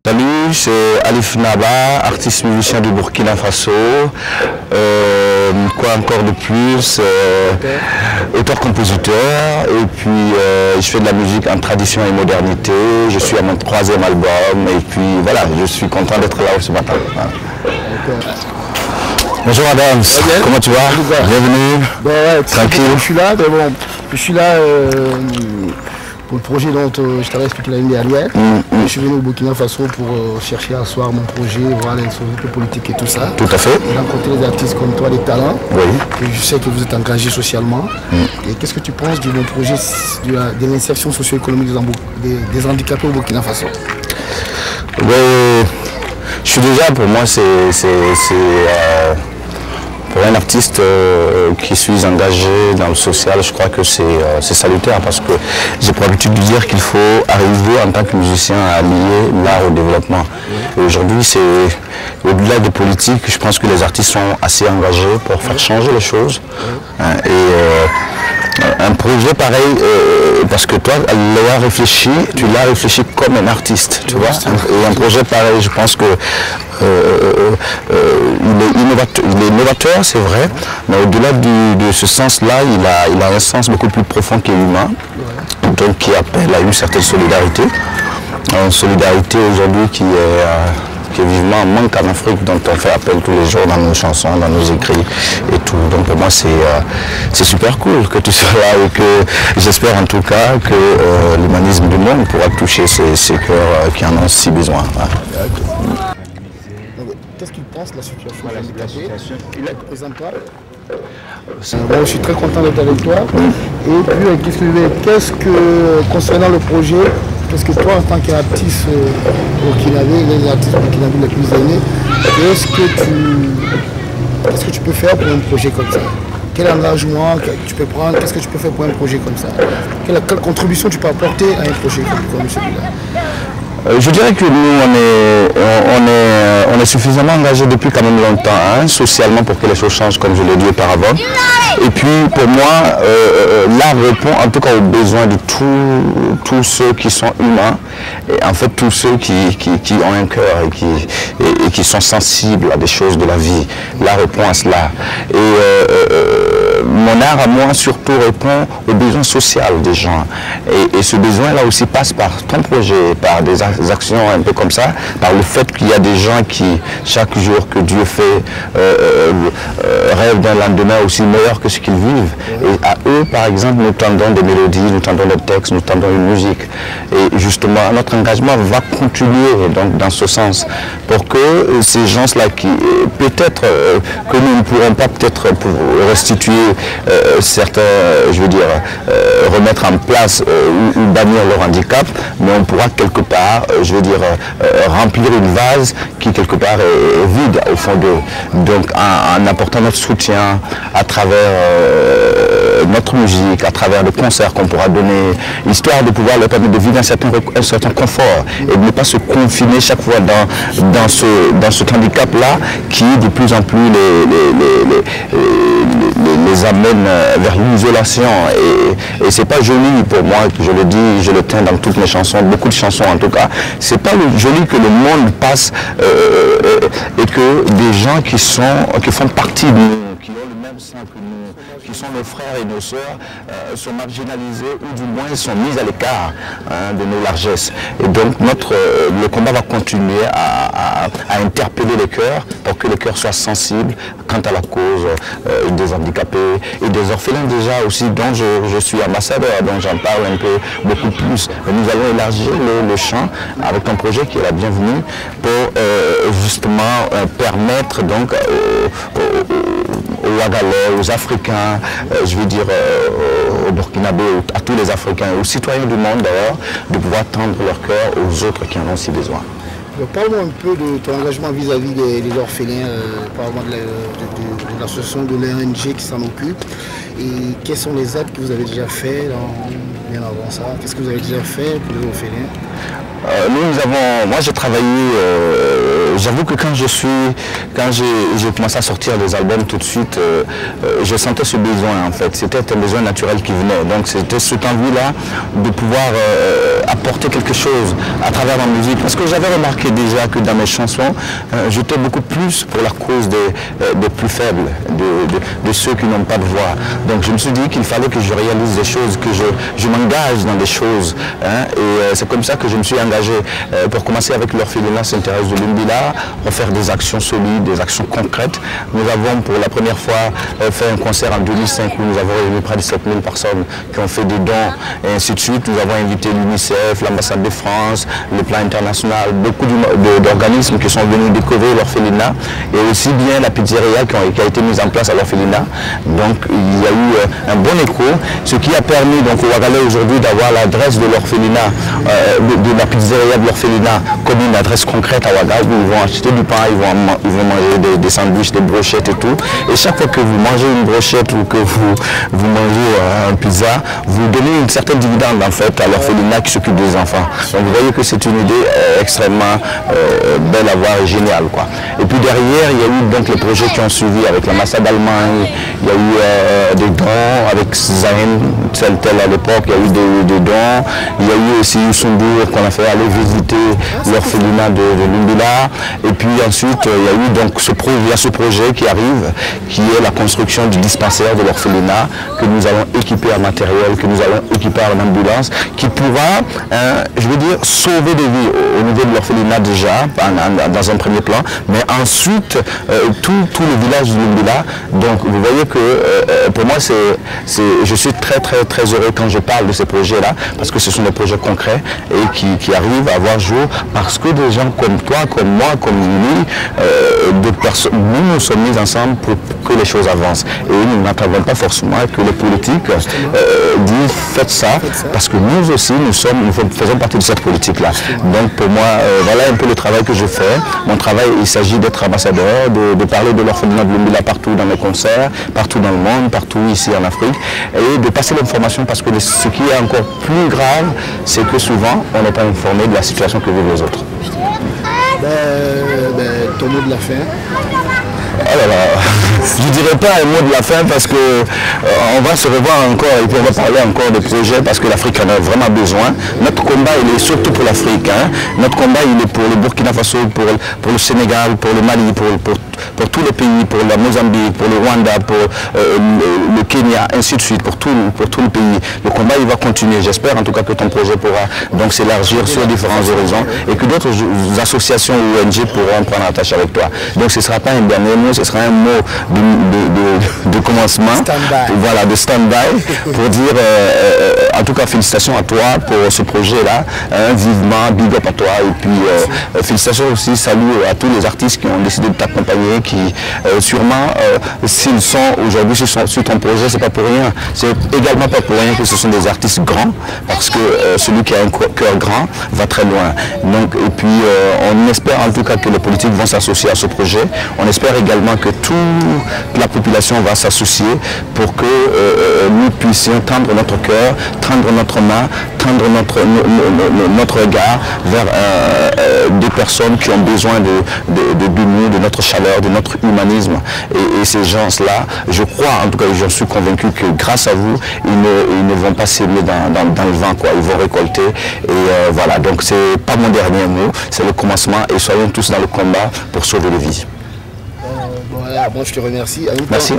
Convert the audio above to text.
Salut, c'est Alif Naba, artiste musicien du Burkina Faso. Quoi encore de plus, auteur-compositeur, et puis je fais de la musique en tradition et modernité. Je suis à mon 3e album, et puis voilà, je suis content d'être là ce matin. Bonjour Adams, comment tu vas? Bienvenue. Bon, ouais, tranquille. Je suis là, mais bon, je suis là pour le projet dont je t'avais expliqué l'année dernière. Je suis venu au Burkina Faso pour chercher à asseoir mon projet, voir les sociétés politiques et tout ça. Tout à fait. Rencontrer des artistes comme toi, des talents. Oui. Et je sais que vous êtes engagé socialement. Et qu'est-ce que tu penses de mon projet de l'insertion socio-économique des handicapés au Burkina Faso? Je suis déjà, pour moi, pour un artiste qui suis engagé dans le social, je crois que c'est salutaire, parce que j'ai pour habitude de dire qu'il faut arriver en tant que musicien à lier l'art au développement. Et aujourd'hui, c'est au-delà des politiques, je pense que les artistes sont assez engagés pour faire changer les choses. Un projet pareil, parce que toi, tu l'as réfléchi comme un artiste, tu vois. Et un projet pareil, je pense que il est innovateur, c'est vrai, mais au-delà de ce sens-là, il a un sens beaucoup plus profond qui est humain, donc qui appelle à une certaine solidarité. Une solidarité aujourd'hui qui est vivement en manque en Afrique, dont on fait appel tous les jours dans nos chansons, dans nos écrits et tout. Donc pour moi c'est super cool que tu sois là, et que j'espère en tout cas que l'humanisme du monde pourra toucher ces cœurs qui en ont si besoin. Qu'est-ce qu'il pense de la situation handicapée? Il est présentateur. Bon, je suis très content d'être avec toi. Et puis, qu'est-ce que, concernant le projet, qu'est-ce que toi, en tant qu'artiste burkinabé, l'un des artistes burkinabés les plus aimés, qu'est-ce que tu peux faire pour un projet comme ça? Quel engagement tu peux prendre? Qu'est-ce que tu peux faire pour un projet comme ça? Quelle contribution tu peux apporter à un projet comme celui-là? Je dirais que nous, on est suffisamment engagés depuis quand même longtemps, hein, socialement, pour que les choses changent, comme je l'ai dit auparavant. Et puis, pour moi, l'art répond en tout cas aux besoins de tous ceux qui sont humains, et en fait tous ceux qui ont un cœur et qui sont sensibles à des choses de la vie. L'art répond à cela. Et mon art à moi surtout répond aux besoins sociaux des gens. Et ce besoin-là aussi passe par ton projet, par des actions un peu comme ça, par le fait qu'il y a des gens qui, chaque jour que Dieu fait, rêvent d'un lendemain aussi meilleur que ce qu'ils vivent. Et à eux, par exemple, nous tendons des mélodies, nous tendons des textes, nous tendons une musique. Et justement, notre engagement va continuer donc, dans ce sens, pour que ces gens-là qui, peut-être que nous ne pourrons pas peut-être restituer certains, je veux dire, remettre en place ou bannir leur handicap, mais on pourra quelque part, je veux dire, remplir une vase qui quelque part est vide au fond d'eux. Donc en apportant notre soutien à travers notre musique, à travers les concerts qu'on pourra donner, histoire de pouvoir leur permettre de vivre un certain confort et de ne pas se confiner chaque fois dans ce handicap-là qui de plus en plus les amène vers l'isolation. Et c'est pas joli pour moi, je le dis, je le tiens dans toutes mes chansons, beaucoup de chansons en tout cas, c'est pas joli que le monde passe et que des gens qui font partie de nous, qui ont le même sang que nous, qui sont nos frères et nos sœurs, sont marginalisés ou du moins sont mis à l'écart de nos largesses. Et donc le combat va continuer à interpeller les cœurs pour que les cœurs soient sensibles quant à la cause des handicapés et des orphelins déjà aussi, dont je suis ambassadeur, dont j'en parle un peu beaucoup plus. Nous allons élargir le champ avec un projet qui est la bienvenue pour justement permettre donc aux Wagalais, aux Africains, je veux dire aux Burkinabés, à tous les Africains, aux citoyens du monde d'ailleurs, de pouvoir tendre leur cœur aux autres qui en ont si besoin. Parle-moi un peu de ton engagement vis-à-vis des orphelins, parle-moi de l'association de l'ONG qui s'en occupe, et quelles sont les aides que vous avez déjà faites bien avant ça? Qu'est-ce que vous avez déjà fait pour les orphelins? Moi j'ai travaillé, j'avoue que quand j'ai commencé à sortir des albums tout de suite, je sentais ce besoin en fait, c'était un besoin naturel qui venait, donc c'était cette envie-là de pouvoir apporter quelque chose à travers ma musique, parce que j'avais remarqué déjà que dans mes chansons, j'étais beaucoup plus pour la cause des plus faibles, de ceux qui n'ont pas de voix, donc je me suis dit qu'il fallait que je réalise des choses, que je m'engage dans des choses, hein, et c'est comme ça que je me suis engagé pour commencer avec l'orphelinat Sainte-Thérèse de Lumbila, refaire des actions solides, des actions concrètes. Nous avons pour la première fois fait un concert en 2005 où nous avons réuni près de 7000 personnes qui ont fait des dons et ainsi de suite. Nous avons invité l'UNICEF, l'ambassade de France, le plan international, beaucoup d'organismes qui sont venus découvrir l'orphelinat et aussi bien la pizzeria qui a été mise en place à l'orphelinat. Donc il y a eu un bon écho, ce qui a permis donc au Ouagalais aujourd'hui d'avoir l'adresse de l'orphelinat, de la pizzeria de l'orphelinat comme une adresse concrète à Ouaga où ils vont acheter du pain, ils vont manger des sandwichs, des brochettes et tout. Et chaque fois que vous mangez une brochette ou que vous mangez un pizza, vous donnez une certaine dividende en fait à l'orphelinat qui s'occupe des enfants. Donc vous voyez que c'est une idée extrêmement belle à voir et géniale, quoi. Et puis derrière, il y a eu donc les projets qui ont suivi avec l'ambassade d'Allemagne, il y a eu des dons avec Zayn, tel à l'époque, il y a eu des dons, il y a eu aussi Youssoumbourg qu'on a fait aller visiter l'orphelinat de Lumbila. Et puis ensuite, il y a eu donc ce projet qui arrive, qui est la construction du dispensaire de l'orphelinat, que nous allons équiper en matériel, que nous allons équiper en ambulance, qui pourra, je veux dire, sauver des vies au niveau de l'orphelinat déjà, dans un premier plan, mais ensuite, tout le village de Lumbila. Donc vous voyez que pour moi, je suis très heureux quand je parle de ces projets-là, parce que ce sont des projets concrets et qui arrivent à voir jour, parce que des gens comme toi, comme moi, comme lui, nous nous sommes mis ensemble pour que les choses avancent. Et nous n'attendons pas forcément que les politiques disent faites ça, parce que nous aussi, nous faisons partie de cette politique-là. Donc pour moi, voilà un peu le travail que je fais. Mon travail, il s'agit d'être ambassadeur, de parler de l'orphelinat de Lumbila partout dans mes concerts, partout dans le monde, partout ici en Afrique, et de passer l'information, parce que ce qui est encore plus grave, c'est que souvent, on n'est pas informé de la situation que vivent les autres. Ton mot de la fin. Oh là là, je ne dirais pas un mot de la fin parce que on va se revoir encore et puis on va parler encore des projets parce que l'Afrique en a vraiment besoin. Notre combat, il est surtout pour l'Afrique. Hein. Notre combat, il est pour le Burkina Faso, pour le Sénégal, pour le Mali, pour tous les pays, pour la Mozambique, pour le Rwanda, pour le Kenya, ainsi de suite, pour tout le pays. Le combat, il va continuer. J'espère en tout cas que ton projet pourra donc s'élargir sur différents horizons et que d'autres associations ou ONG pourront prendre attache avec toi. Donc ce ne sera pas un dernier mot, ce sera un mot de commencement, voilà, de stand-by, pour dire en tout cas félicitations à toi pour ce projet-là, vivement, big up à toi, et puis félicitations aussi, salut à tous les artistes qui ont décidé de t'accompagner, qui sûrement, s'ils sont aujourd'hui sur ton projet, c'est pas pour rien, c'est également pas pour rien que ce sont des artistes grands, parce que celui qui a un cœur grand va très loin. Donc, et puis on espère en tout cas que les politiques vont s'associer à ce projet, on espère également que toute la population va s'associer pour que nous puissions tendre notre cœur, tendre notre main, tendre notre regard vers des personnes qui ont besoin de nous, de notre chaleur, de notre humanisme. Et ces gens-là, je crois, en tout cas j'en suis convaincu que grâce à vous, ils ne vont pas s'aimer dans le vent, quoi. Ils vont récolter. Et voilà, donc c'est pas mon dernier mot, c'est le commencement et soyons tous dans le combat pour sauver les vies. Voilà, moi je te remercie. Merci.